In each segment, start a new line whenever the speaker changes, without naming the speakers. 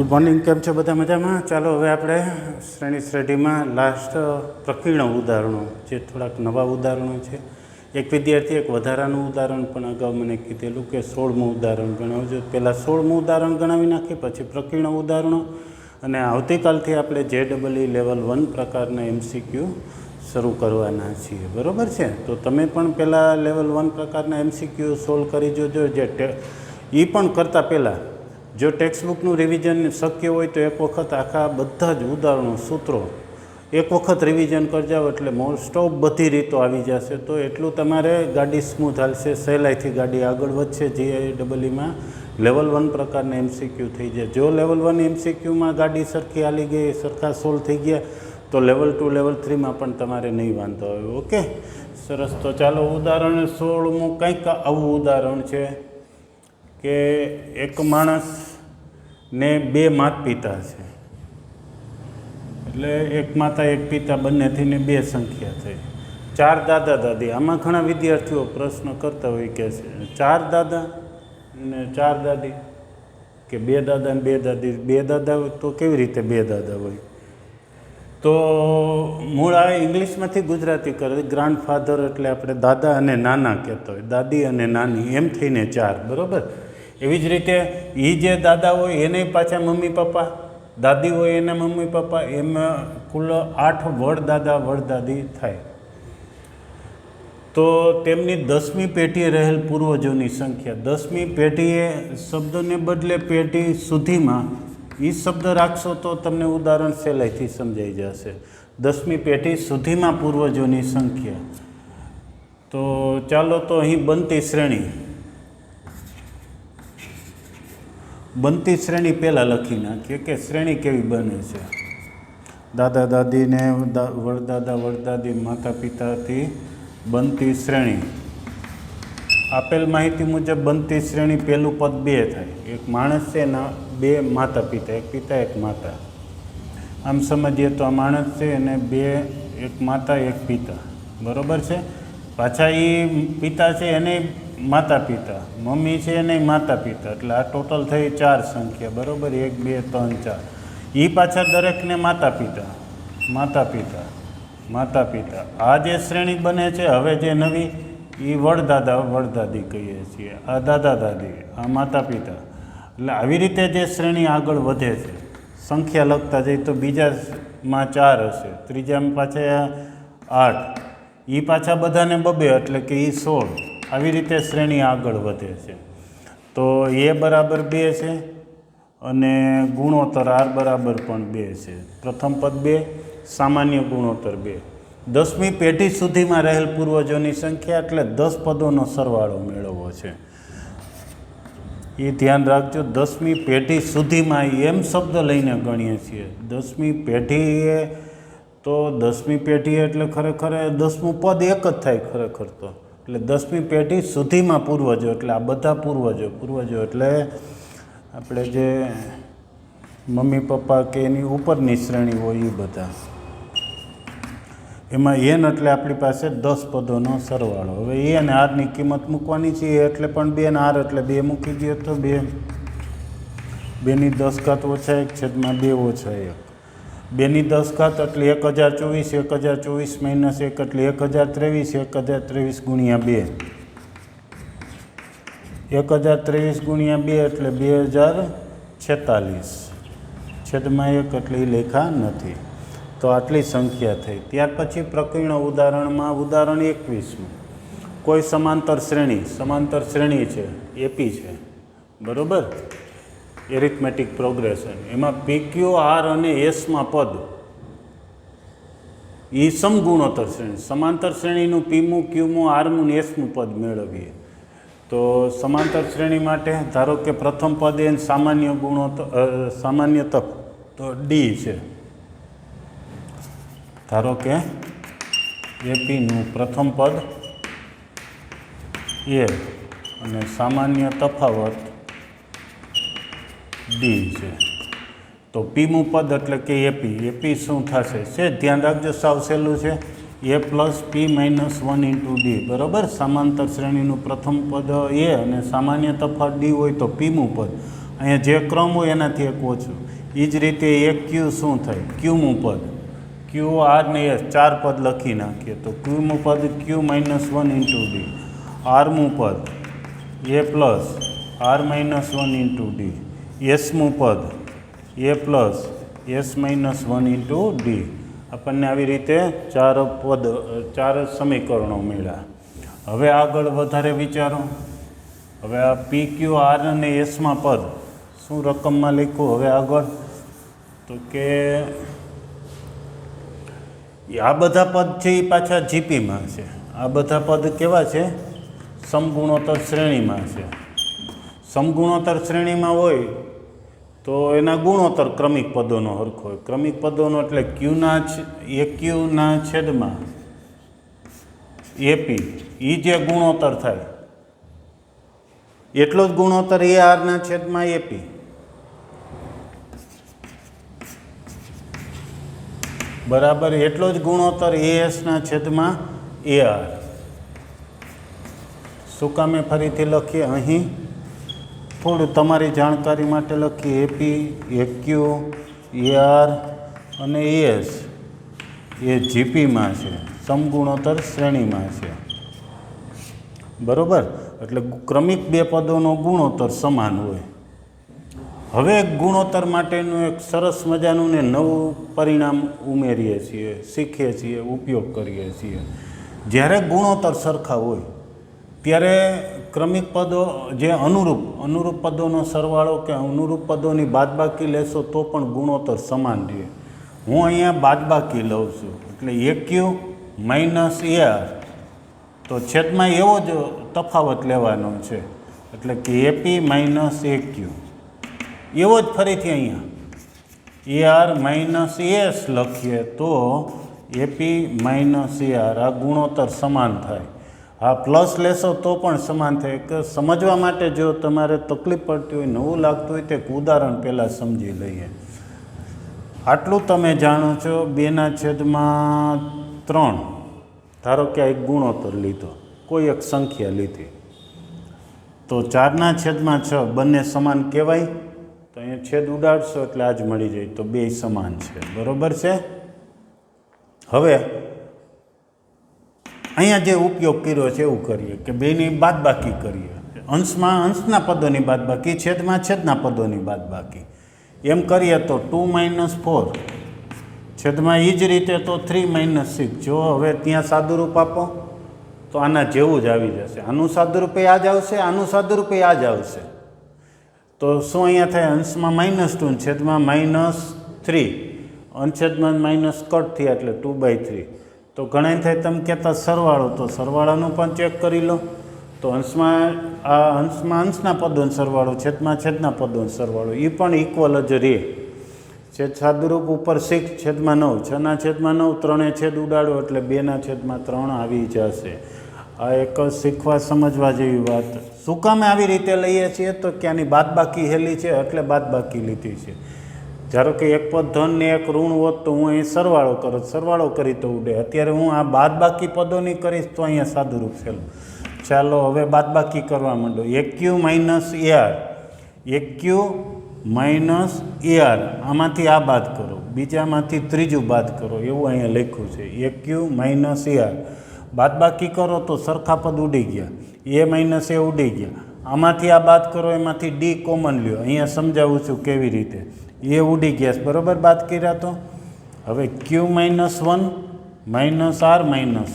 Good morning, કેમ છો બધા? મજામાં? ચાલો હવે આપણે શ્રેણી શ્રેણીમાં લાસ્ટ પ્રકીર્ણ ઉદાહરણો, જે થોડાક નવા ઉદાહરણો છે. એક વિદ્યાર્થી એક વધારાનું ઉદાહરણ પણ અગાઉ મને કીધેલું કે 16મું ઉદાહરણ ગણાવજો. પહેલાં 16મું ઉદાહરણ ગણાવી નાખીએ, પછી પ્રકીર્ણ ઉદાહરણો, અને આવતીકાલથી આપણે JEE લેવલ 1 પ્રકારના MCQ શરૂ કરવાના છીએ. બરાબર છે? તો તમે પણ પહેલાં લેવલ 1 પ્રકારના MCQ સોલ્વ કરી જોજો. એ પણ કરતાં પહેલાં જો ટેક્સ્ટબુકનું રિવિઝન શક્ય હોય તો એક વખત આખા બધા જ ઉદાહરણો, સૂત્રો એક વખત રિવિઝન કરી જાઓ, એટલે મોસ્ટ ઓફ બધી રીતો આવી જશે. તો એટલું તમારે ગાડી સ્મૂથ હાલશે, સહેલાઈથી ગાડી આગળ વધશે. JEEમાં લેવલ 1 પ્રકારના MCQ થઈ જાય. જો લેવલ 1 MCQમાં ગાડી સરખી હાલી ગઈ, સરખા સોલ્વ થઈ ગયા, તો લેવલ 2 લેવલ 3માં પણ તમારે નહીં વાંધો આવે. ઓકે, સરસ. તો ચાલો ઉદાહરણ 16મું કંઈક આવું ઉદાહરણ છે કે એક માણસને 2 માતા પિતા છે. એટલે એક માતા એક પિતા બંનેથીને 2 સંખ્યા થઈ. 4 દાદા દાદી. આમાં ઘણા વિદ્યાર્થીઓ પ્રશ્ન કરતા હોય કે 4 દાદા ને 4 દાદી, કે 2 દાદા ને 2 દાદી. 2 દાદા હોય તો કેવી રીતે 2 દાદા હોય? તો મૂળ આ ઇંગ્લિશમાંથી ગુજરાતી કરે. ગ્રાન્ડફાધર એટલે આપણે દાદા અને નાના કહેતા હોય, દાદી અને નાની, એમ થઈને 4. બરાબર? એવી જ રીતે એ જે દાદા હોય એને પાછા મમ્મી પપ્પા, દાદી હોય એના મમ્મી પપ્પા, એમાં કુલ 8 વડદાદા વડદાદી થાય. તો તેમની 10મી પેઢીએ રહેલ પૂર્વજોની સંખ્યા. 10મી પેઢીએ શબ્દોને બદલે પેઢી સુધીમાં એ શબ્દ રાખશો તો તમને ઉદાહરણ સહેલાઈથી સમજાઈ જશે. 10મી પેઢી સુધીમાં પૂર્વજોની સંખ્યા. તો ચાલો તો અહીં બનતી શ્રેણી પહેલાં લખી નાખીએ કે શ્રેણી કેવી બને છે. દાદા દાદીને વડદાદા વડદાદી માતા પિતાથી બનતી શ્રેણી. આપેલ માહિતી મુજબ બનતી શ્રેણી પહેલું પદ 2 થાય. એક માણસ છે ને 2 માતા પિતા, એક પિતા એક માતા. આમ સમજીએ તો આ માણસ છે અને 2, એક માતા એક પિતા. બરાબર છે? પાછા એ પિતા છે એને માતા પિતા, મમ્મી છે એને માતા પિતા, એટલે આ ટોટલ થઈ 4 સંખ્યા. બરાબર? 1 2 3 4. એ પાછા દરેકને માતા પિતા માતા પિતા માતા પિતા. આ જે શ્રેણી બને છે હવે જે નવી, એ વડદાદા વડદાદી કહીએ છીએ. આ દાદા દાદી, આ માતા પિતા. એટલે આવી રીતે જે શ્રેણી આગળ વધે છે, સંખ્યા લખતા જઈએ તો બીજામાં 4 હશે, ત્રીજામાં પાછા 8, એ પાછા બધાને 2 એટલે કે એ 16. આવી રીતે શ્રેણી આગળ વધે છે. તો A બરાબર 2 છે અને ગુણોત્તર R બરાબર પણ 2 છે. પ્રથમ પદ 2, સામાન્ય ગુણોત્તર 2. 10મી પેઢી સુધીમાં રહેલ પૂર્વજોની સંખ્યા એટલે 10 પદોનો સરવાળો મેળવવો છે. એ ધ્યાન રાખજો. 10મી પેઢી સુધીમાં એમ શબ્દ લઈને ગણીએ છીએ. 10મી પેઢીએ તો 10મી પેઢી એટલે ખરેખર 10મું પદ એક જ થાય ખરેખર તો. એટલે 10મી પેઢી સુધીમાં પૂર્વજો એટલે આ બધા પૂર્વજો એટલે આપણે જે મમ્મી પપ્પા કે એની ઉપરની શ્રેણી હોય એ બધા. એમાં n એટલે આપણી પાસે 10 પદોનો સરવાળો. હવે એ અને આરની કિંમત મૂકવાની છે. એટલે પણ 2 ને r એટલે 2 મૂકી દઈએ તો 2 ની 10 ઘાત ઓછા 1 છેદમાં 2 ઓછા 1. 2 ની 10 ઘાત એટલે 1024, 1024 માઇનસ 1 એટલે 1023, 1023 ગુણ્યા 2. 1023 ગુણ્યા 2 એટલે 2046 છેદમાં 1 એટલે એ લેખા નથી. તો આટલી સંખ્યા થઈ. ત્યાર પછી પ્રકીર્ણ ઉદાહરણમાં ઉદાહરણ 21. કોઈ સમાંતર શ્રેણી છે, AP છે. બરાબર? Arithmetic progression. એમાં PQ, R અને Sમાં પદ એ સમગુણોત્તર શ્રેણી. સમાંતર શ્રેણીનું Pમું, Qમું, Rમું ને Sમું પદ મેળવીએ. તો સમાંતર શ્રેણી માટે ધારો કે પ્રથમ પદ એ સામાન્ય ગુણોત્તર સામાન્ય તપ તો D છે. ધારો કે APનું પ્રથમ પદ A અને સામાન્ય તફાવત D છે. તો Pમું પદ એટલે કે AP શું થશે? છે ધ્યાન રાખજો, સાવ સહેલું છે. A plus P minus 1 into D. બરાબર? સમાંતર શ્રેણીનું પ્રથમ પદ A અને સામાન્ય તફાવત D હોય તો Pમું પદ. અહીંયા જે ક્રમ હોય એનાથી એક ઓછું. એ જ રીતે એક ક્યુ શું થાય? ક્યુમું પદ. ક્યુ આર ને એસ 4 પદ લખી નાખીએ તો ક્યુમું પદ ક્યુ -1 ઇન્ટુ ડી. આરમું પદ a plus r -1 into d. એસમું પદ a plus s -1 into d. આપણને આવી રીતે 4 પદ 4 સમીકરણો મળ્યા. હવે આગળ વધારે વિચારો. હવે આ પી ક્યુ આર અને એસમાં પદ શું રકમમાં લખ્યું? હવે આગળ તો કે આ બધા પદ છે એ પાછા જીપીમાં છે. આ બધા પદ કેવા છે? સમગુણોત્તર શ્રેણીમાં છે. સમગુણોત્તર શ્રેણીમાં હોય તો એના ગુણોત્તર ક્રમિક પદોનો હરખો હોય. ક્રમિક પદોનો એટલે ક્યુના છેદમાં એપી એ જે ગુણોત્તર થાય એટલો જ ગુણોત્તર એ આરના છેદમાં એપી. બરાબર એટલો જ ગુણોત્તર એએસના છેદમાં એઆર. શું કામે ફરીથી લખીએ? અહીં થોડું તમારી જાણકારી માટે લખીએ. એપી, એક્યુ, એઆર અને એએસ એ જીપીમાં છે, સમગુણોત્તર શ્રેણીમાં છે. બરાબર? એટલે ક્રમિક બે પદોનો ગુણોત્તર સમાન હોય. હવે ગુણોત્તર માટેનું એક સરસ મજાનું ને નવું પરિણામ ઉમેરીએ છીએ, શીખીએ છીએ, ઉપયોગ કરીએ છીએ. જ્યારે ગુણોત્તર સરખા હોય ત્યારે ક્રમિક પદો જે અનુરૂપ પદોનો સરવાળો કે અનુરૂપ પદોની બાદબાકી લેશો તો પણ ગુણોત્તર સમાન રહે. હું અહીંયા બાદબાકી લઉં છું એટલે એક્યુ માઇનસ એઆર તો છેદમાં એવો જ તફાવત લેવાનો છે એટલે કે એપી માઇનસ એક્યુ. એવો જ ફરીથી અહીંયા એઆર માઇનસ એસ લખીએ તો એપી માઇનસ એઆર આ ગુણોત્તર સમાન થાય. હા પ્લસ લેશો તો પણ સમાન થાય. કે સમજવા માટે જો તમારે તકલીફ પડતી હોય, નવું લાગતું હોય તો એક ઉદાહરણ પહેલાં સમજી લઈએ. આટલું તમે જાણો છો 2/3. ધારો કે આ એક ગુણોત્તર લીધો, કોઈ એક સંખ્યા લીધી તો 4/6 બંને સમાન કહેવાય. તો અહીંયા છેદ ઉડાડશો એટલે આ જ મળી જાય તો બે સમાન છે. બરાબર છે? હવે અહીંયા જે ઉપયોગ કર્યો છે એવું કરીએ કે બેની બાદબાકી કરીએ. અંશમાં અંશના પદોની બાદબાકી, છેદના પદોની બાદબાકી. એમ કરીએ તો 2 - 4 છેદમાં એ જ રીતે તો 3 - 6. જો હવે ત્યાં સાદુરૂપ આપો તો આના જેવું જ આવી જશે. આનું સાદુરૂપે આ જ આવશે, આનું સાદુરૂપે આ જ આવશે. તો શું અહીંયા થાય? અંશમાં -2 છેદમાં -3 અંશેદમાં માઇનસ કટ થયા એટલે 2/3. તો ઘણા થાય તમે કહેતા સરવાળો, તો સરવાળાનું પણ ચેક કરી લો. તો અંશમાં અંશના પદોનો સરવાળો, છેદના પદોનો સરવાળો એ પણ ઇક્વલ જ રહે. સાદુરૂપ ઉપર 6 છેદમાં 9, 6/9 3 છેદ ઉડાડો એટલે 2/3 આવી જશે. આ એક શીખવા સમજવા જેવી વાત. શું કામે આવી રીતે લઈએ છીએ? તો કે આની બાદબાકી હેલી છે એટલે બાદબાકી લીધી છે. ધારો કે એક પદ ધન ને એક ઋણ હોત તો હું અહીં સરવાળો કરી તો ઉડે. અત્યારે હું આ બાદબાકી પદોની કરીશ તો અહીંયા સાદુરૂપ છેલ્લું. ચાલો હવે બાદબાકી કરવા માંડો. એક્યુ માઇનસ એઆર, એક્યુ માઇનસ એઆર આમાંથી આ બાદ કરો, બીજામાંથી ત્રીજું બાદ કરો એવું અહીંયા લખ્યું છે. એક્યુ માઇનસ એઆર બાદબાકી કરો તો સરખા પદ ઉડી ગયા, એ માઇનસ એ ઉડી ગયા. આમાંથી આ બાદ કરો, એમાંથી ડી કોમન લ્યો. અહીંયા સમજાવું છું કેવી રીતે. એ ઉડી ગયા બરાબર, બાદ કર્યા તો. હવે ક્યુ -1 -r -1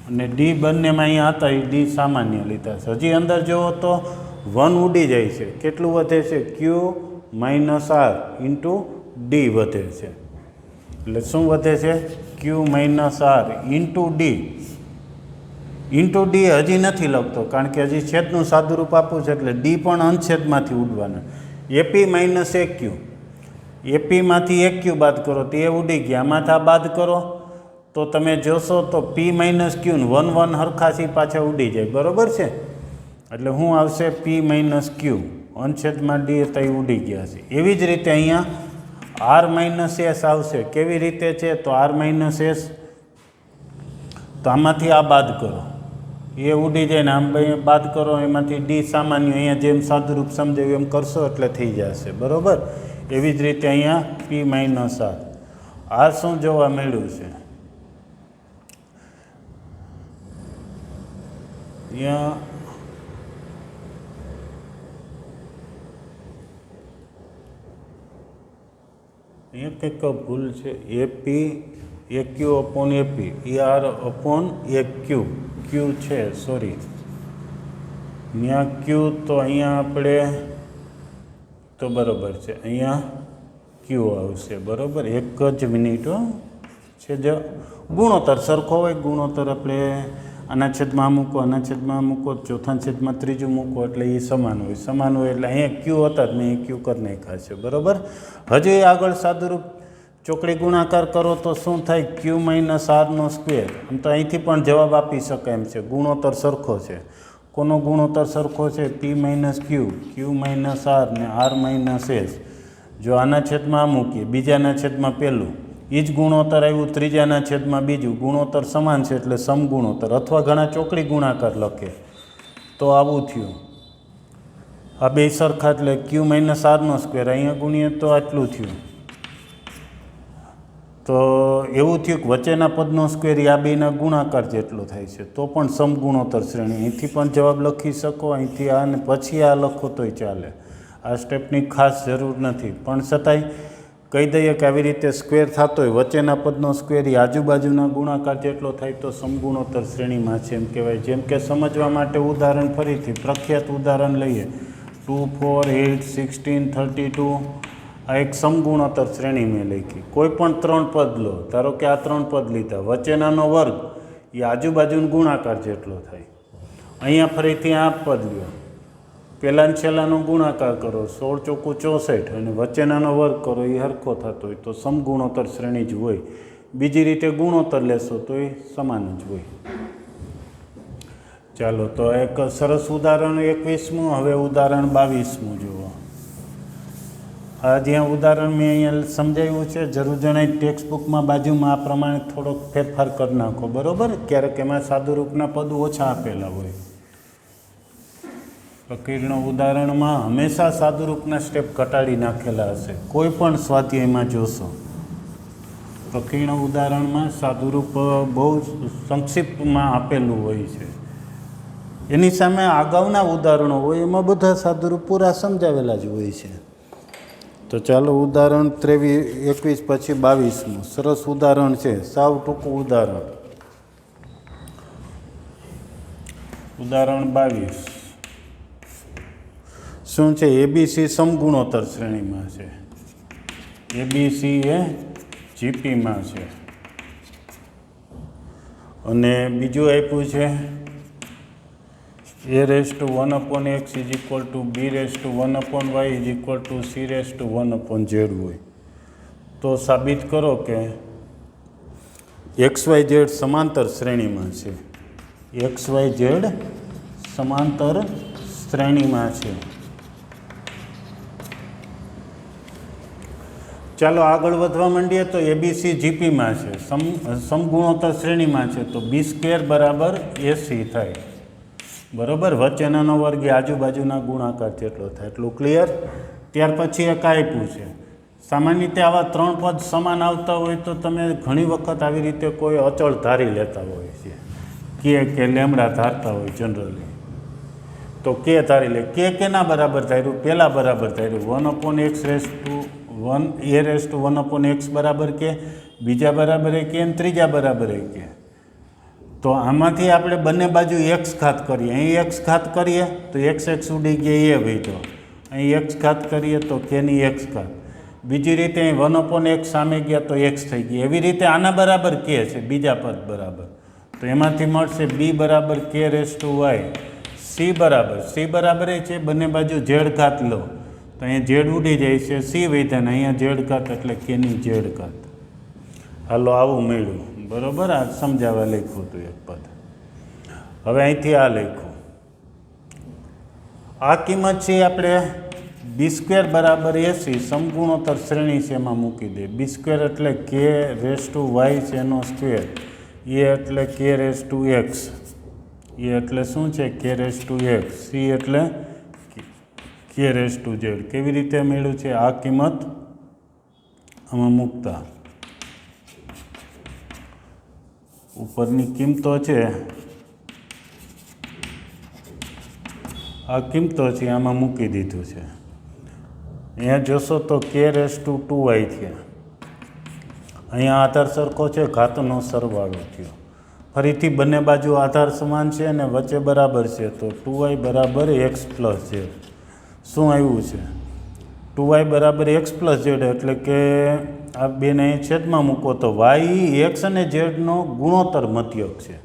અને ડી બંનેમાં અહીંયા હતા એ ડી સામાન્ય લીધા છે. હજી અંદર જુઓ તો 1 ઉડી જાય છે. કેટલું વધે છે? ક્યુ -r ઇન્ટુ ડી વધે છે. એટલે શું વધે છે? ક્યુ -r into D. Into D હજી નથી લખતો કારણ કે હજી છેદનું સાદુરૂપ આપવું છે એટલે ડી પણ અંશછેદમાંથી ઉડવાના. એપી માઇનસ એક્યુ, એપીમાંથી એક્યુ બાદ કરો તો એ ઉડી ગયા. આમાંથી આ બાદ કરો તો તમે જોશો તો પી માઇનસ ક્યુ 1 હરખાથી પાછા ઉડી જાય. બરાબર છે? એટલે શું આવશે? પી માઇનસ ક્યુ અંશછેદમાં ડી તો ઉડી ગયા છે. એવી જ રીતે અહીંયા આર માઇનસ એસ આવશે. કેવી રીતે છે? તો આર માઇનસ એસ તો આમાંથી આ બાદ કરો, એ ઉડી જાય ને આમ ભાઈ બાદ કરો એમાંથી ડી સામાન્ય અહીંયા જેમ સાદુરૂપ સમજાવ્યું એમ કરશો એટલે થઈ જશે બરાબર. એવી જ રીતે અહીંયા પી માઇનસ આર. આ શું જોવા મળ્યું છે અહીંયા કંઈક ભૂલ છે. AP a q upon AP a r upon a q q છે સોરી ત્યાં ક્યુ તો અહીંયા આપણે તો બરાબર છે અહીંયા ક્યુ આવશે બરાબર. એક જ મિનિટ છે જો ગુણોત્તર સરખો હોય ગુણોત્તર આપણે આના છેદમાં મૂકો આના છેદમાં મૂકો ચોથા છેદમાં ત્રીજું મૂકો એટલે એ સમાન હોય એટલે અહીંયા ક્યુ હતા જ મેં ક્યુ કરી નાખ્યા છે બરાબર. હજુ એ આગળ સાદુરૂપ ચોકડી ગુણાકાર કરો તો શું થાય ક્યુ માઇનસ આરનો સ્ક્વેર. આમ તો અહીંથી પણ જવાબ આપી શકાય એમ છે ગુણોત્તર સરખો છે. કોનો ગુણોત્તર સરખો છે પી માઇનસ ક્યુ માઇનસ આર ને આર માઇનસ એસ. જો આના છેદમાં આ મૂકીએ બીજાના છેદમાં પહેલું એ જ ગુણોત્તર આવ્યું ત્રીજાના છેદમાં બીજું ગુણોત્તર સમાન છે એટલે સમગુણોત્તર અથવા ઘણા ચોકડી ગુણાકાર લખે તો આવું થયું. આ બે સરખા એટલે ક્યુ માઇનસ આરનો સ્ક્વેર અહીંયા ગુણીએ તો આટલું થયું. તો એવું થયું કે વચ્ચેના પદનો સ્ક્વેર આ બેના ગુણાકાર જેટલો થાય છે તો પણ સમગુણોત્તર શ્રેણી. અહીંથી પણ જવાબ લખી શકો અહીંથી આ અને પછી આ લખો તોય ચાલે. આ સ્ટેપની ખાસ જરૂર નથી પણ છતાંય કહી દઈએ કે આવી રીતે સ્ક્વેર થતો હોય વચ્ચેના પદનો સ્ક્વેર એ આજુબાજુના ગુણાકાર જેટલો થાય તો સમગુણોત્તર શ્રેણીમાં છે એમ કહેવાય. જેમ કે સમજવા માટે ઉદાહરણ ફરીથી પ્રખ્યાત ઉદાહરણ લઈએ 2 4 8 16 32. આ એક સમગુણોત્તર શ્રેણી મેં લખી. કોઈ પણ 3 પદ લો ધારો કે આ 3 પદ લીધા વચ્ચેનાનો વર્ગ એ આજુબાજુનો ગુણાકાર જેટલો થાય. અહીંયા ફરીથી આ પદ લ્યો પહેલાં છેલ્લાનો ગુણાકાર કરો 16 ચોખ્ખું 64 અને વચ્ચેનાનો વર્ગ કરો એ હરખો થતો હોય તો સમગુણોત્તર શ્રેણી જ હોય. બીજી રીતે ગુણોત્તર લેશો તો એ સમાન જ હોય. ચાલો તો એક સરસ ઉદાહરણ 21મું. હવે ઉદાહરણ 22મું જુઓ. આ જ્યાં ઉદાહરણ મેં અહીંયા સમજાવ્યું છે જરૂર જણાય ટેક્સ્ટબુકમાં બાજુમાં આ પ્રમાણે થોડોક ફેરફાર કરી નાખો બરાબર. ક્યારેક એમાં સાદુરૂપના પદ ઓછા આપેલા હોય. પ્રકીર્ણ ઉદાહરણમાં હંમેશા સાદુરૂપના સ્ટેપ ઘટાડી નાખેલા હશે. કોઈ પણ સ્વાધ્યાયમાં જોશો પ્રકીર્ણ ઉદાહરણમાં સાદુરૂપ બહુ સંક્ષિપ્તમાં આપેલું હોય છે. એની સામે અગાઉના ઉદાહરણો હોય એમાં બધા સાદુરૂપ પૂરા સમજાવેલા જ હોય છે. તો ચાલો ઉદાહરણ 21 પછી 22મું સરસ ઉદાહરણ છે. સાવ ટૂંકું ઉદાહરણ. ઉદાહરણ 22 શું છે એબીસી સમગુણોત્તર શ્રેણીમાં છે. એબીસી એ જીપીમાં છે અને બીજું આપ્યું છે a⁻1/x = b⁻1/y = c⁻1/z હોય તો સાબિત કરો કે XYZ સમાંતર શ્રેણીમાં છે. XYZ સમાંતર શ્રેણીમાં છે. ચાલો આગળ વધવા માંડીએ તો એબીસી જીપીમાં છે સમગુણોત્તર શ્રેણીમાં છે તો b² = AC થાય બરાબર. વચ્ચેનાનો વર્ગ એ આજુબાજુના ગુણાકાર જેટલો થાય એટલું ક્લિયર. ત્યાર પછી એક આપ્યું છે સામાન્ય રીતે આવા 3 પદ સમાન આવતા હોય તો તમે ઘણી વખત આવી રીતે કોઈ અચળ ધારી લેતા હોય છે કે લેમડા ધારતા હોય જનરલી. તો કે ધારી લે કેના બરાબર ધાર્યું પહેલાં બરાબર ધાર્યું 1/a1/x બરાબર કે બીજા બરાબર કે અને ત્રીજા બરાબર કે. તો આમાંથી આપણે બંને બાજુ x ઘાત કરીએ. અહીં x ઘાત કરીએ તો x ઉડી ગયા એ વૈધો. અહીં x ઘાત કરીએ તો કેની x ઘાત. બીજી રીતે અહીં 1/x સામે ગયા તો x થઈ ગઈ. એવી રીતે આના બરાબર કે છે બીજા પદ બરાબર તો એમાંથી મળશે b = k⁻y. c બરાબર છે બંને બાજુ z ઘાત લો તો અહીંયા z ઉડી જાય છે c વૈધા ને અહીંયા z ઘાત એટલે કેની z ઘાત. હાલો આવું મળ્યું બરાબર. આ સમજાવવા લખ્યું હતું એક પદ. હવે અહીંથી આ લખ્યું. આ કિંમત છે આપણે b² = AC સમગુણોત્તર શ્રેણી છે એમાં મૂકી દે. b² એટલે k⁻y છે એનો સ્ક્વેર. એ એટલે k⁻x એ એટલે શું છે k⁴x, c એટલે k⁴z. કેવી રીતે મેળવ્યું છે? આ કિંમત આમાં મૂકતા ઉપરની કિંમતો છે, આ કિંમતો છે આમાં મૂકી દીધું છે. અહીંયા જોશો તો k⁴2y થયા. અહીંયા આધાર સરખો છે, ઘાતનો સરવાળો થયો. ફરીથી બંને બાજુ આધાર સમાન છે અને વચ્ચે બરાબર છે, તો 2y બરાબર x પ્લસ z. શું આવ્યું છે? 2y બરાબર x પ્લસ z, એટલે કે આ બેને અહીં છેદમાં મૂકો તો y x અને ઝેડનો ગુણોત્તર મધ્યક છે,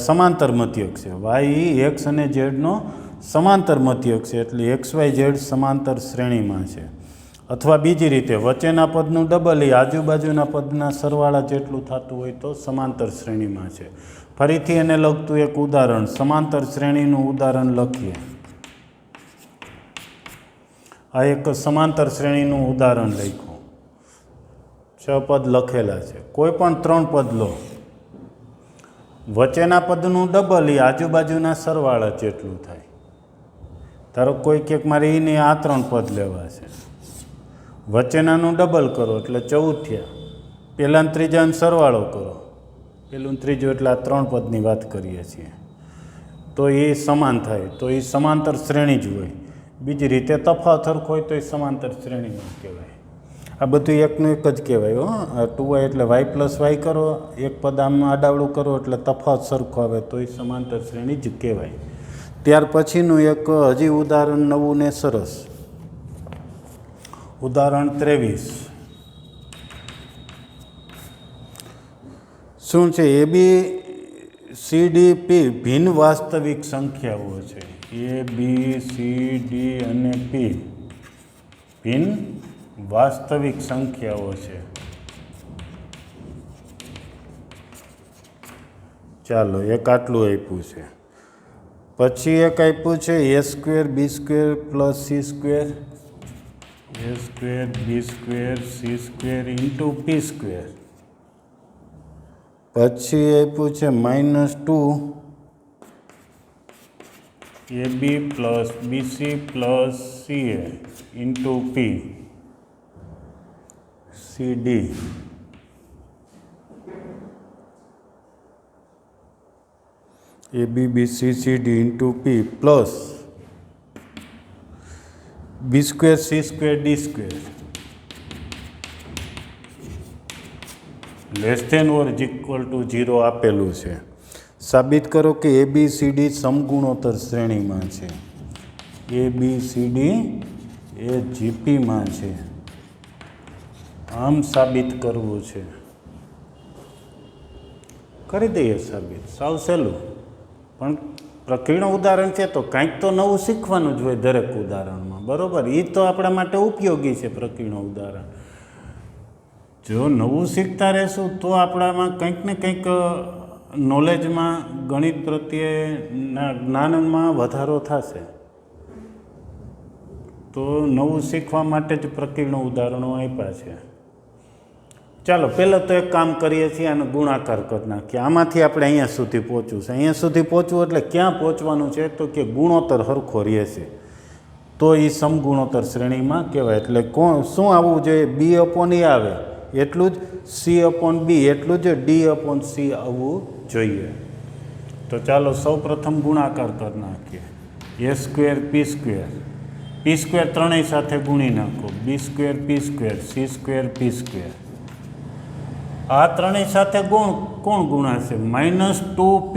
સમાંતર મધ્યક છે. y x અને ઝેડનો સમાંતર મધ્યક છે, એટલે એક્સ વાય ઝેડ સમાંતર શ્રેણીમાં છે. અથવા બીજી રીતે વચ્ચેના પદનું ડબલ એ આજુબાજુના પદના સરવાળા જેટલું થતું હોય તો સમાંતર શ્રેણીમાં છે. ફરીથી એને લગતું એક ઉદાહરણ, સમાંતર શ્રેણીનું ઉદાહરણ લખીએ. આ એક સમાંતર શ્રેણીનું ઉદાહરણ લખ્યું. 6 પદ લખેલા છે. કોઈ પણ 3 પદ લો, વચ્ચેના પદનું ડબલ એ આજુબાજુના સરવાળા જેટલું થાય. ધારો કોઈ ક્યાંક મારે એને આ 3 પદ લેવા છે, વચ્ચેનાનું ડબલ કરો એટલે 14 થયા. પહેલાં ત્રીજાનો સરવાળો કરો, પહેલું ત્રીજું એટલે આ 3 પદની વાત કરીએ છીએ, તો એ સમાન થાય, તો એ સમાંતર શ્રેણી જ હોય. બીજી રીતે તફાવત સરખો હોય તો એ સમાંતર શ્રેણીમાં કહેવાય. આ બધું એકનું એક જ કહેવાય. આ 2y એટલે y પ્લસ y કરો, એક પદ આમ આડાવડું કરો એટલે તફાવત સરખો આવે તો એ સમાંતર શ્રેણી જ કહેવાય. ત્યાર પછીનું એક હજી ઉદાહરણ નવું ને સરસ. ઉદાહરણ 23. શું છે? ABCDP ભિન્ન વાસ્તવિક સંખ્યાઓ છે. ABCD અને P ભિન્ન વાસ્તવિક સંખ્યાઓ છે. ચાલો, એક આટલું આપ્યું છે. પછી એક આપ્યું છે a² b² plus c², a² b² c² into p². પછી આપ્યું છે -2 ab plus bc plus ca into p cd. ab bc cd into p plus b² c² d² less than or equal to 0 આપેલું છે. સાબિત કરો કે ABCD સમગુણોત્તર શ્રેણીમાં છે. ABCD એ GPમાં છે. આમ સાબિત કરવું છે. કરી દઈએ સાબિત, સાવ સહેલું. પણ પ્રકીર્ણ ઉદાહરણ છે તો કંઈક તો નવું શીખવાનું જ હોય દરેક ઉદાહરણમાં, બરાબર? એ તો આપણા માટે ઉપયોગી છે પ્રકીર્ણ ઉદાહરણ. જો નવું શીખતા રહેશું તો આપણામાં કંઈક ને કંઈક નોલેજમાં, ગણિત પ્રત્યેના જ્ઞાનમાં વધારો થશે. તો નવું શીખવા માટે જ પ્રકીર્ણ ઉદાહરણો આપ્યા છે. ચાલો, પહેલાં તો એક કામ કરીએ છીએ, આનો ગુણાકાર કરી નાખીએ. આમાંથી આપણે અહીંયા સુધી પહોંચવું છે. અહીંયા સુધી પહોંચવું એટલે ક્યાં પહોંચવાનું છે? તો કે ગુણોત્તર સરખો રહેશે તો એ સમગુણોત્તર શ્રેણીમાં કહેવાય. એટલે શું આવવું જોઈએ? b/e આવે એટલું જ, c/b એટલું જ, d/c આવવું જોઈએ. તો ચાલો સૌ પ્રથમ ગુણાકાર કરી નાખીએ. a² p² ત્રણેય સાથે ગુણી નાખો. b² p² c² p². આ ત્રણેય સાથે કોણ ગુણાશે? -2p.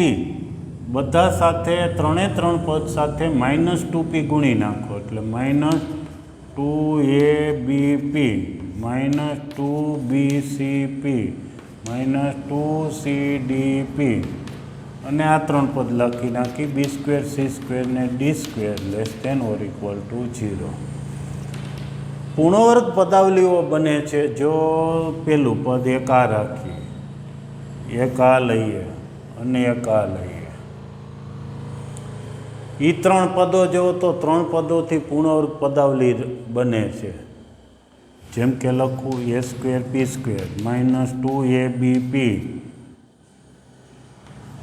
બધા સાથે ત્રણે ત્રણ પદ સાથે -2p ગુણી નાખો એટલે -2abp -2bcp -2cdp અને આ 3 પદ લખી નાખી. b² c² ને d² less than or equal to 0. પૂર્ણવર્ગ પદાવલીઓ બને છે જો પેલું પદ એક આ રાખીએ, એક આ લઈએ અને એક આ લઈએ. એ 3 પદો જો તો 3 પદોથી પૂર્ણવર્ગ પદાવલી બને છે. જેમ કે લખું a² p² -2abp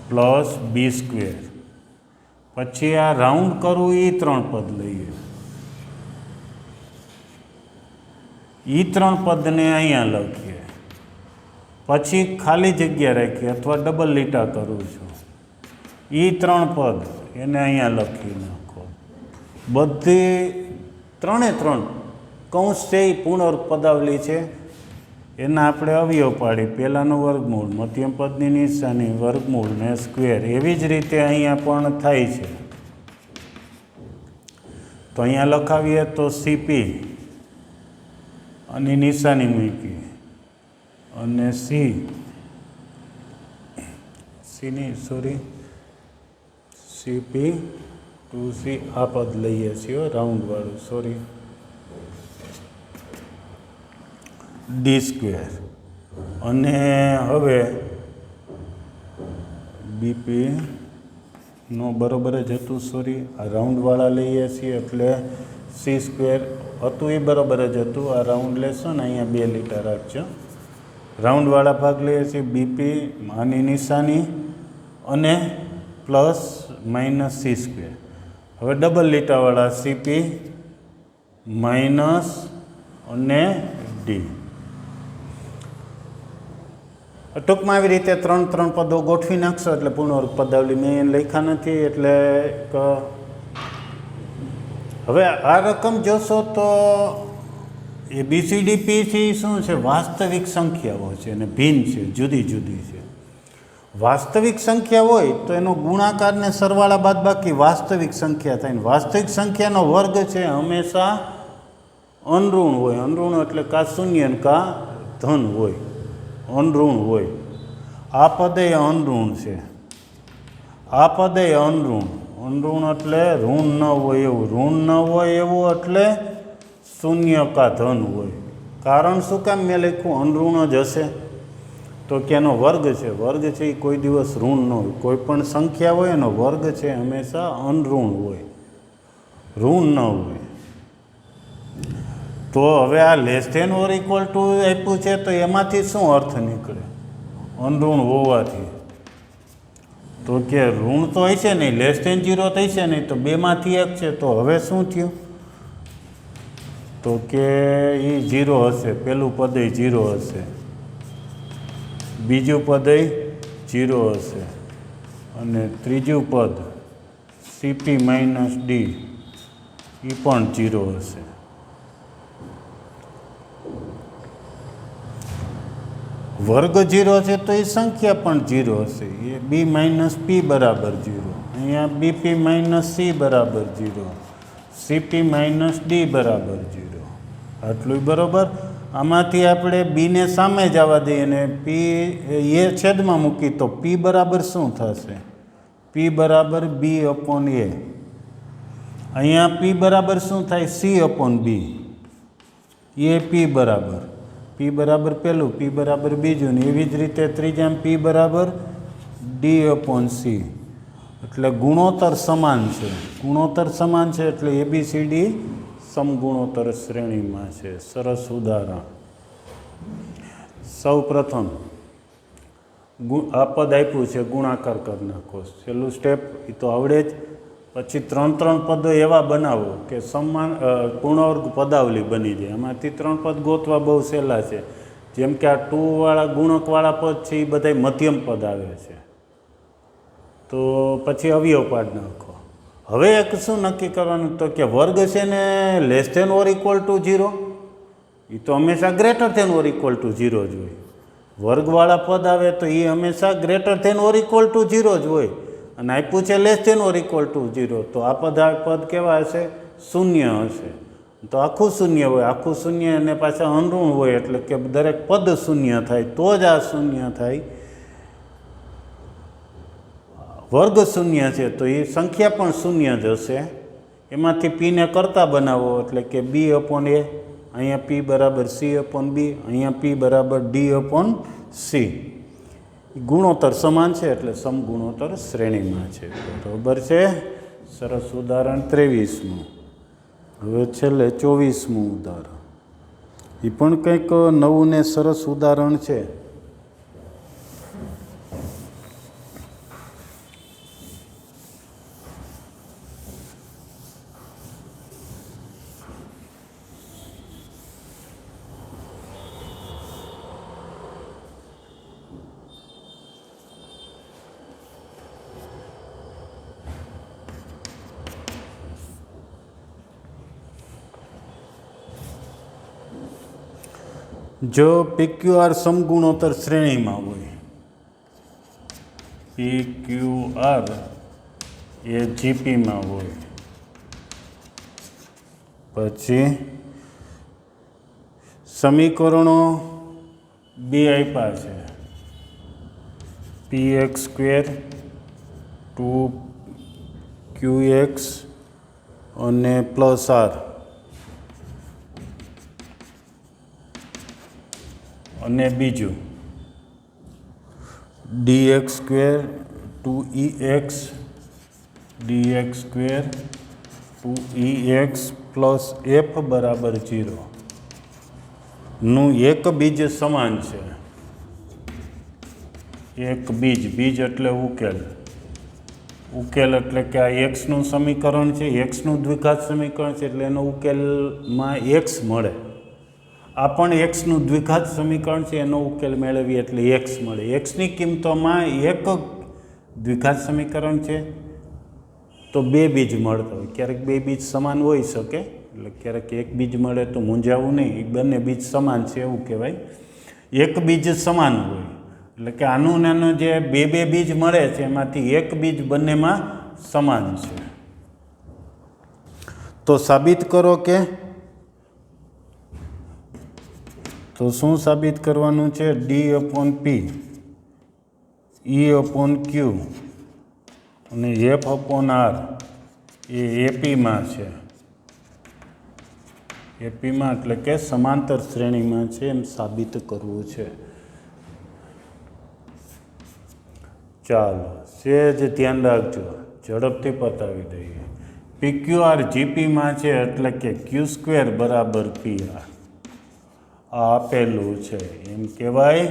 plus b². પછી આ રાઉન્ડ કરવું એ 3 પદ લઈએ. એ 3 પદને અહીંયા લખીએ. પછી ખાલી જગ્યા રાખીએ અથવા ડબલ લીટા કરું છું. એ 3 પદ એને અહીંયા લખી નાખો. બધી 3 કૌંસ છે એ પૂર્ણ પદાવલી છે. એના આપણે અવયવ પાડી. પહેલાંનું વર્ગમૂળ, મધ્યમ પદની નિશાની, વર્ગમૂળ ને સ્ક્વેર. એવી જ રીતે અહીંયા પણ થાય છે. તો અહીંયા લખાવીએ તો CP અને નિશાની મૂકી અને CP ટુ C આ પદ લઈએ છીએ રાઉન્ડવાળું, સોરી, D². અને હવે BP નો બરોબર જ હતું, સોરી, આ રાઉન્ડવાળા લઈએ છીએ એટલે C² હતું એ બરાબર જ હતું. આ રાઉન્ડ લેશો ને અહીંયા 2 લીટા રાખજો. રાઉન્ડવાળા ભાગ લઈએ છીએ BP આની નિશાની અને પ્લસ માઇનસ C². હવે ડબલ લીટાવાળા CP માઇનસ અને D. ટૂંકમાં આવી રીતે 3 પદો ગોઠવી નાખશો એટલે પૂર્ણ પદાવલી મેં એને લખ્યા નથી એટલે હવે આ રકમ જોશો તો ABCDP શું છે? વાસ્તવિક સંખ્યાઓ છે અને ભિન્ન છે, જુદી જુદી છે. વાસ્તવિક સંખ્યા હોય તો એનો ગુણાકાર ને સરવાળા બાદબાકી વાસ્તવિક સંખ્યા થાય. વાસ્તવિક સંખ્યાનો વર્ગ છે હંમેશા અનઋણ હોય. અનઋણ એટલે કા શૂન્ય ને કા ધન હોય, અનઋણ હોય. આ પદે અનઋણ છે, આ પદે અનઋણ. અનઋણ એટલે ઋણ ન હોય એવું, ઋણ ન હોય એવું એટલે શૂન્ય કા ધન હોય. કારણ શું કામ મેં લખ્યું અનઋણ જ હશે? તો કે એનો વર્ગ છે. વર્ગ છે એ કોઈ દિવસ ઋણ ન હોય. કોઈ પણ સંખ્યા હોય એનો વર્ગ છે હંમેશા અનઋણ હોય, ઋણ ન હોય. તો હવે આ less than or equal to આપ્યું છે તો એમાંથી શું અર્થ નીકળે? અનઋણ હોવાથી તો કે ઋણ તો હશે નહીં, લેસ ધેન 0 થશે નહીં, તો 2માંથી 1 છે. તો હવે શું થયું? તો કે એ 0 હશે. પહેલું પદ 0 હશે, બીજું પદ 0 હશે અને ત્રીજું પદ CP માઇનસ D એ પણ 0 હશે. વર્ગ 0 છે તો એ સંખ્યા પણ 0 હશે. એ B માઇનસ P બરાબર 0, અહીંયા BP માઇનસ C બરાબર 0, CP માઇનસ D બરાબર 0. આટલું બરાબર. આમાંથી આપણે બીને સામે જવા દઈએ અને P એ છેદમાં મૂકી તો P બરાબર શું થશે? P બરાબર B/A. અહીંયા P બરાબર શું થાય? C/B. એ P બરાબર, P બરાબર પહેલું, P બરાબર બીજું, ને એવી જ રીતે ત્રીજામાં P બરાબર D/C. એટલે ગુણોત્તર સમાન છે. ગુણોત્તર સમાન છે એટલે ABCD સમગુણોત્તર શ્રેણીમાં છે. સરસ ઉદાહરણ. સૌ પ્રથમ આ પદ આપ્યું છે, ગુણાકાર કરી નાખો. છેલ્લું સ્ટેપ એ તો આવડે જ. પછી 3 પદો એવા બનાવો કે સમાન પૂર્ણવર્ગ પદાવલી બની જાય. એમાંથી 3 પદ ગોતવા બહુ સહેલા છે. જેમ કે આ 2 વાળા ગુણકવાળા પદ છે એ બધા મધ્યમ પદ આવે છે. તો પછી અવયવ પાડ નાખો. હવે એક શું નક્કી કરવાનું? તો કે વર્ગ છે ને less than or equal to 0, એ તો હંમેશા greater than or equal to 0 જ હોય. વર્ગવાળા પદ આવે તો એ હંમેશા greater than or equal to 0 જ હોય. અને આપ્યું છે less than or equal to 0, તો આ પદ કેવા હશે? શૂન્ય હશે. તો આખું શૂન્ય હોય. આખું શૂન્ય અને પાછા અનઋણ હોય એટલે કે દરેક પદ શૂન્ય થાય તો જ આ શૂન્ય થાય. વર્ગ શૂન્ય છે તો એ સંખ્યા પણ શૂન્ય જ હશે. એમાંથી Pને કરતા બનાવો એટલે કે B/A. અહીંયા P બરાબર C/B, અહીંયા P બરાબર D/C. ગુણોત્તર સમાન છે એટલે સમગુણોત્તર શ્રેણીમાં છે. બરાબર છે. સરસ ઉદાહરણ 23મું. હવે છેલ્લે 24મું ઉદાહરણ. એ પણ કંઈક નવું ને સરસ ઉદાહરણ છે. જો PQR સમગુણોત્તર શ્રેણીમાં હોય, PQR એ GPમાં હોય, પછી સમીકરણો બે આપ્યા છે, px² 2qx અને +r, અને બીજું dx² 2ex dx² 2ex plus f બરાબર 0 નું એક બીજ સમાન છે. એક બીજ એટલે ઉકેલ. ઉકેલ એટલે કે આ એક્સનું સમીકરણ છે, એક્સનું દ્વિઘાત સમીકરણ છે, એટલે એનો ઉકેલમાં એક્સ મળે. આ પણ એક્સનું દ્વિઘાત સમીકરણ છે, એનો ઉકેલ મેળવીએ એટલે એક્સ મળે. એક્સની કિંમતોમાં એક દ્વિઘાત સમીકરણ છે તો બે બીજ મળતા હોય. ક્યારેક બે બીજ સમાન હોઈ શકે, એટલે ક્યારેક એક બીજ મળે તો મૂંઝાવું નહીં, બંને બીજ સમાન છે એવું કહેવાય. એક બીજ સમાન હોય એટલે કે આનું ને આનું જે બે બીજ મળે છે એમાંથી એક બીજ બંનેમાં સમાન છે. તો સાબિત કરો કે, તો શું સાબિત કરવાનું છે? D/P E/Q અને F/R એ એપીમાં છે. એપીમાં એટલે કે સમાંતર શ્રેણીમાં છે એમ સાબિત કરવું છે. ચાલો સહેજ ધ્યાન રાખજો, ઝડપથી પતાવી દઈએ. PQR GPમાં છે એટલે કે Q² બરાબર PR. આ આપેલું છે એમ કહેવાય.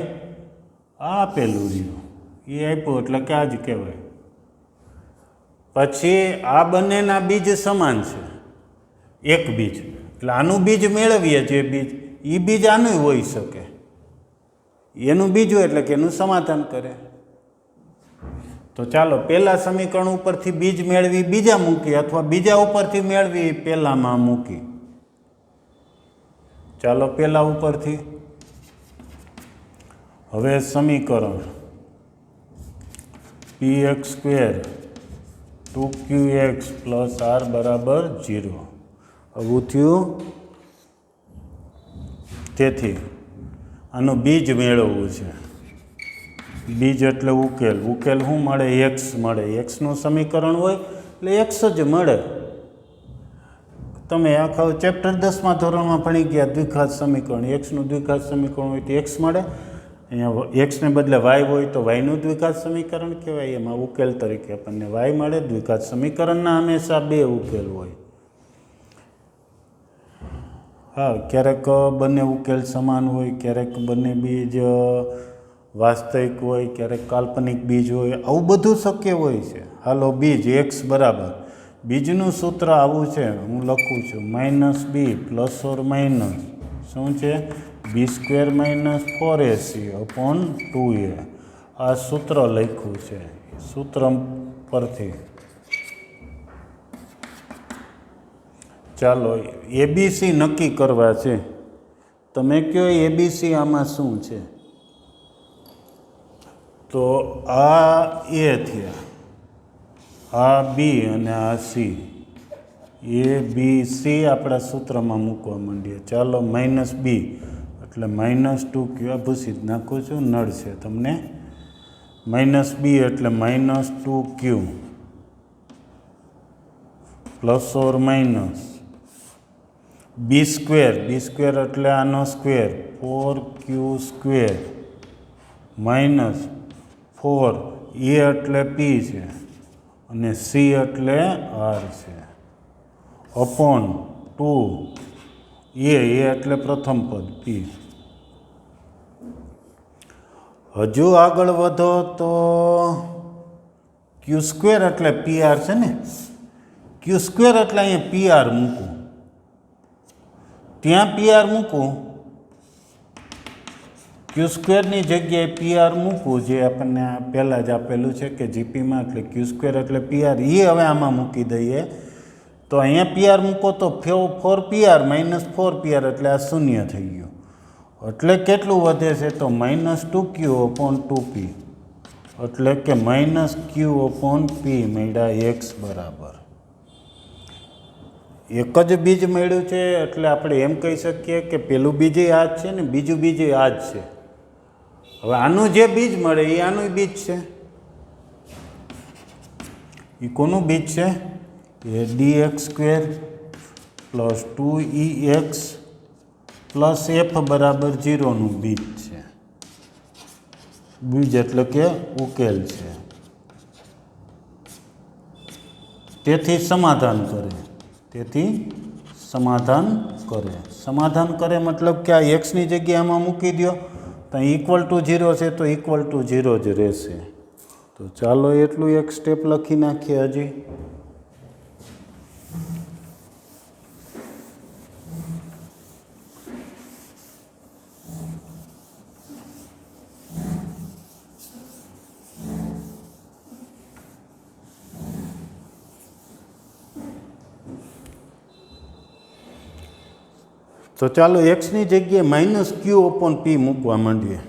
આ આપેલું રહ્યું એ આપ્યું એટલે કે આ જ કહેવાય. પછી આ બંનેના બીજ સમાન છે, એક બીજ એટલે આનું બીજ મેળવીએ જે બીજ, એ બીજ આનું હોઈ શકે. એનું બીજું એટલે કે એનું સમાધાન કરે. તો ચાલો પહેલા સમીકરણ ઉપરથી બીજ મેળવી બીજા મૂકી, અથવા બીજા ઉપરથી મેળવી પહેલામાં મૂકી. ચાલો પહેલા ઉપરથી. હવે સમીકરણ px² 2qx + r બરાબર 0 આવું થયું. તેથી આનું બીજ મેળવવું છે. બીજ એટલે ઉકેલ. ઉકેલ શું મળે? એક્સ મળે. એક્સનું સમીકરણ હોય એટલે એક્સ જ મળે. તમે આખા ચેપ્ટર 10મા ધોરણમાં ભણી ગયા દ્વિઘાત સમીકરણ. એક્સનું દ્વિઘાત સમીકરણ હોય તો એક્સ મળે. અહીંયા એક્સને બદલે વાય હોય તો વાયનું દ્વિઘાત સમીકરણ કહેવાય. એમાં ઉકેલ તરીકે આપણને વાય મળે. દ્વિઘાત સમીકરણના હંમેશા બે ઉકેલ હોય. હા, ક્યારેક બંને ઉકેલ સમાન હોય, ક્યારેક બંને બીજ વાસ્તવિક હોય, ક્યારેક કાલ્પનિક બીજ હોય. આવું બધું શક્ય હોય છે. હાલો બીજ એક્સ બરાબર, બીજનું સૂત્ર આવું છે, હું લખું છું -b ± શું છે? b² - 4ac/2a. આ સૂત્ર લખ્યું છે. સૂત્ર પરથી ચાલો ABC નક્કી કરવા છે. તમે કહો ABC આમાં શું છે? તો આ એ થયા, આ બી અને આ સી. ABC આપણા સૂત્રમાં મૂકવા માંડીએ. ચાલો -b એટલે -2q. આ ભૂસી જ નાખું છું, નળ છે તમને. -b એટલે -2q ± b² એટલે આનો સ્ક્વેર 4q² -4 એ એટલે p છે અને c એટલે r છે અપોન 2 એ એટલે પ્રથમ પદ p. હજુ આગળ વધો તો q² એટલે pr છે ને. q² એટલે અહીંયા pr મૂકું, ત્યાં pr મૂકું, q² ની જગ્યાએ pr મૂકવું, જે આપણને પહેલાં જ આપેલું છે કે જીપીમાં. એટલે q² એટલે pr, એ હવે આમાં મૂકી દઈએ. તો અહીંયા pr મૂકો તો 4pr - 4pr એટલે આ શૂન્ય થઈ ગયું. એટલે કેટલું વધે છે તો -2q/2p, એટલે કે -q/p મળ્યા x બરાબર. એક જ બીજ મળ્યું છે એટલે આપણે એમ કહી શકીએ કે પેલું બીજ આ જ છે ને બીજું બીજ આ જ છે. હવે આનું જે બીજ મળે એ આનું બીજ છે. એ કોનું બીજ છે? એ dx² + 2ex + f બરાબર 0નું બીજ છે. બીજ એટલે કે ઉકેલ છે. તેથી સમાધાન કરે. સમાધાન કરે મતલબ કે આ એક્સની જગ્યાએ આમાં મૂકી દો તો =0 છે તો =0 જ રહેશે. તો ચાલો એટલું એક સ્ટેપ લખી નાખીએ હજી. તો ચાલો એક્સની જગ્યાએ -q/p મૂકવા માંડીએ.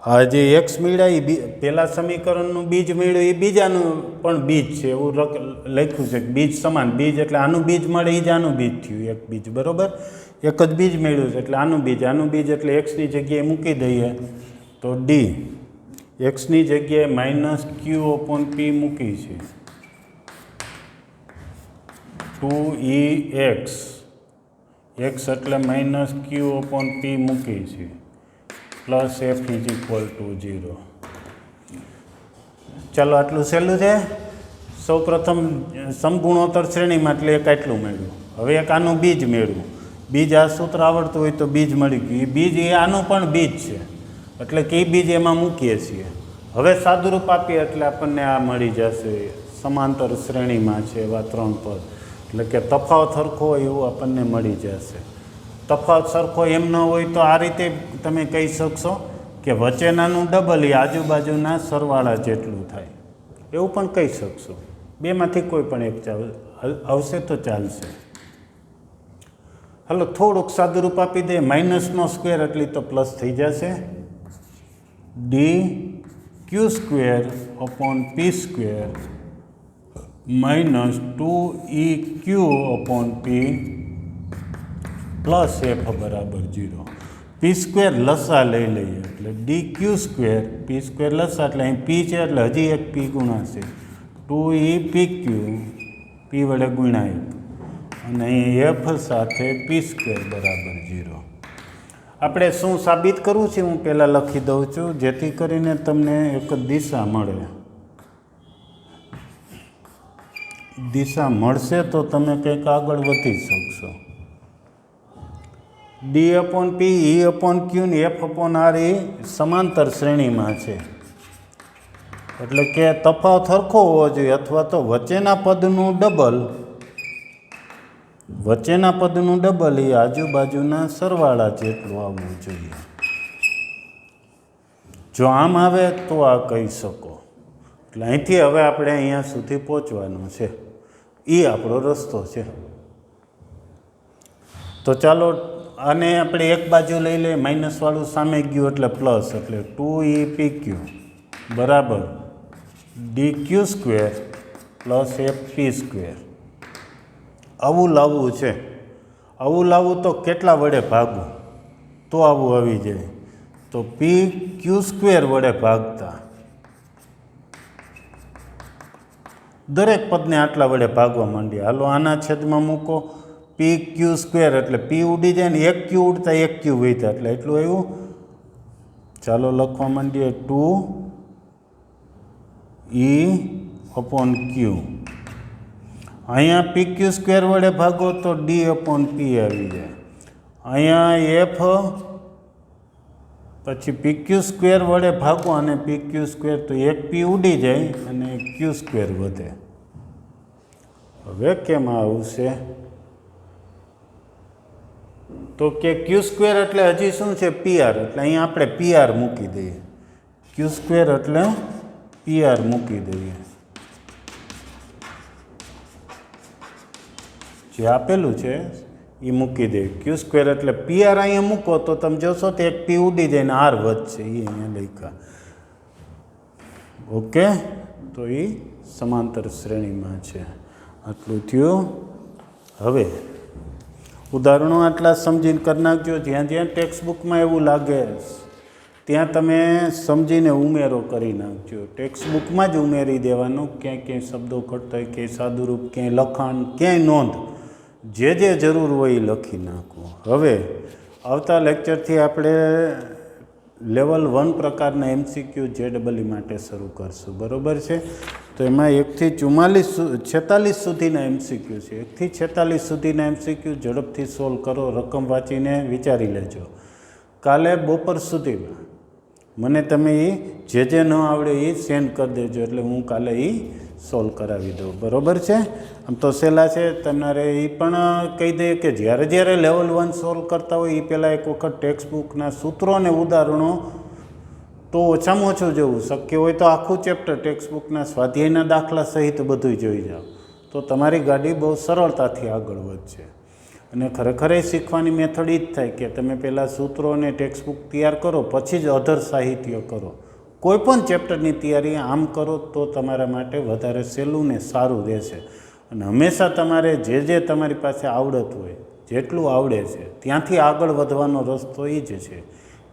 આ જે એક્સ મળ્યા એ પહેલા સમીકરણનું બીજ મળ્યું એ બીજાનું પણ બીજ છે એવું લખ્યું છે. બીજ સમાન બીજ એટલે આનું બીજ મળે એ જ આનું બીજ થયું એક બીજ બરાબર. એક જ બીજ મળ્યું છે એટલે આનું બીજ એટલે એક્સની જગ્યાએ મૂકી દઈએ તો ડી એક્સની જગ્યાએ -q/p મૂકી છે 2ex x એટલે -q/p મૂકી છે + f = 0. ચાલો આટલું સહેલું છે. સૌ પ્રથમ સમગુણોત્તર શ્રેણીમાં એટલે એક આટલું મળ્યું. હવે એક આનું બીજ મેળવ્યું. બીજ આ સૂત્ર આવડતું હોય તો બીજ મળી ગયું. એ બીજ એ આનું પણ બીજ છે એટલે કે એ બીજ એમાં મૂકીએ છીએ. હવે સાદુરૂપ આપીએ એટલે આપણને આ મળી જશે. સમાંતર શ્રેણીમાં છે એવા 3 પદ એટલે કે તફાવત સરખો હોય એવું આપણને મળી જશે. તફાવત સરખો એમ ન હોય તો આ રીતે તમે કહી શકશો કે વચ્ચેનાનું ડબલ એ આજુબાજુના સરવાળા જેટલું થાય એવું પણ કહી શકશો. બેમાંથી કોઈ પણ એક આવશે તો ચાલશે. હાલો થોડુંક સાદુરૂપ આપી દે. માઇનસનો સ્ક્વેર એટલી તો પ્લસ થઈ જશે. dq²/p² -2eq/p + f બરાબર 0. p² લસા લઈ લઈએ એટલે dq², p² લસા એટલે અહીં p છે એટલે હજી એક p ગુણાશે 2epq p વડે ગુણાય અને અહીં f સાથે p² બરાબર 0. આપણે શું સાબિત કરવું છે હું પહેલાં લખી દઉં છું જેથી કરીને તમને એક દિશા મળે. દિશા મળશે તો તમે કંઈક આગળ વધી શકશો. d/p e/q ને f/r એ સમાંતર શ્રેણીમાં છે એટલે કે તફાવત સરખો હોવો જોઈએ અથવા તો વચ્ચેના પદનું ડબલ એ આજુબાજુના સરવાળા જેટલું આવવું જોઈએ. જો આમ આવે તો આ કહી શકો. એટલે અહીંથી હવે આપણે અહીંયા સુધી પહોંચવાનું છે. એ આપણો રસ્તો છે. તો ચાલો આને આપણે એક બાજુ લઈ લઈએ. માઇનસવાળું સામે ગયું એટલે પ્લસ એટલે 2epq બરાબર dq² + fp². આવું લાવવું છે. આવું લાવવું તો કેટલા વડે ભાગવું તો આવું આવી જાય તો pq² વડે ભાગતા દરેક પદને આટલા વડે ભાગવા માંડીએ. હાલો આના છેદમાં મૂકો pq² એટલે p ઉડી જાય ને એક q ઉડતા એક q વધ્યા એટલે એટલું આવ્યું. ચાલો લખવા માંડીએ 2e/q. અહીંયા pq² વડે ભાગો તો d/p આવી જાય. અહીંયા f પછી pq² વડે ભાગો અને pq² તો એક p ઉડી જાય અને q² વધે. હવે કેમ આવશે તો કે q² એટલે હજી શું છે pr એટલે અહીંયા આપણે pr મૂકી દઈએ. q² એટલે pr મૂકી દઈએ. જે આપેલું છે એ મૂકી દે. ક્યુ સ્ક્વેર એટલે PR અહીંયા મૂકો તો તમે જોશો તો એક P ઉડી જાય ને R વધશે. એ અહીંયા લખ્યા. ઓકે, તો એ સમાંતર શ્રેણીમાં છે. આટલું થયું. હવે ઉદાહરણો આટલા સમજીને કરી નાખજો. જ્યાં જ્યાં ટેક્સ્ટ બુકમાં એવું લાગે ત્યાં તમે સમજીને ઉમેરો કરી નાખજો. ટેક્સ્ટ બુકમાં જ ઉમેરી દેવાનું. ક્યાંય ક્યાંય શબ્દો ઘટતા હોય, ક્યાંય સાદુરૂપ, ક્યાંય લખાણ, ક્યાંય નોંધ, જે જરૂર હોય એ લખી નાખો. હવે આવતા લેક્ચરથી આપણે લેવલ 1 પ્રકારના MCQ JEE માટે શરૂ કરશું. બરાબર છે? તો એમાં 1 થી 46 સુધીના MCQ છે. 1 થી 46 સુધીના MCQ ઝડપથી સોલ્વ કરો. રકમ વાંચીને વિચારી લેજો. કાલે બપોર સુધીમાં મને તમે એ જે ન આવડે એ સેન્ડ કરી દેજો, એટલે હું કાલે એ સોલ્વ કરાવી દઉં. બરાબર છે? આમ તો સહેલા છે. તમારે એ પણ કહી દઈએ કે જ્યારે જ્યારે લેવલ 1 સોલ્વ કરતા હોય એ પહેલાં એક વખત ટેક્સ્ટ બુકના સૂત્રો અને ઉદાહરણો તો ઓછામાં ઓછું જોવું. શક્ય હોય તો આખું ચેપ્ટર ટેક્સ્ટ બુકના સ્વાધ્યાયના દાખલા સહિત બધું જોઈ જાઓ, તો તમારી ગાડી બહુ સરળતાથી આગળ વધશે. અને ખરેખર એ શીખવાની મેથડ એ જ થાય કે તમે પહેલાં સૂત્રો અને ટેક્સ્ટ બુક તૈયાર કરો, પછી જ અધર સાહિત્ય કરો. કોઈપણ ચેપ્ટરની તૈયારી આમ કરો તો તમારા માટે વધારે સહેલું ને સારું રહેશે. અને હંમેશા તમારે જે તમારી પાસે આવડત હોય, જેટલું આવડે છે ત્યાંથી આગળ વધવાનો રસ્તો એ જ છે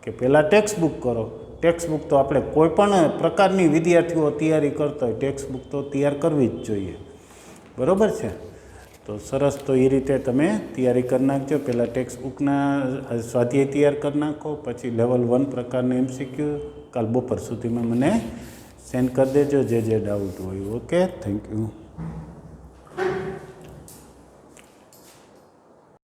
કે પહેલાં ટેક્સ્ટ બુક કરો. ટેક્સ્ટ બુક તો આપણે કોઈપણ પ્રકારની વિદ્યાર્થીઓ તૈયારી કરતા હોય, ટેક્સ્ટ બુક તો તૈયાર કરવી જ જોઈએ. બરાબર છે? તો સરસ. તો એ રીતે તમે તૈયારી કરી નાખજો. પહેલાં ટેક્સ્ટ બુકના સ્વાધ્યાય તૈયાર કરી નાખો, પછી લેવલ 1 પ્રકારના MCQ કાલ બપોર સુધીમાં મને સેન્ડ કરી દેજો જે ડાઉટ હોય. Okay, thank you.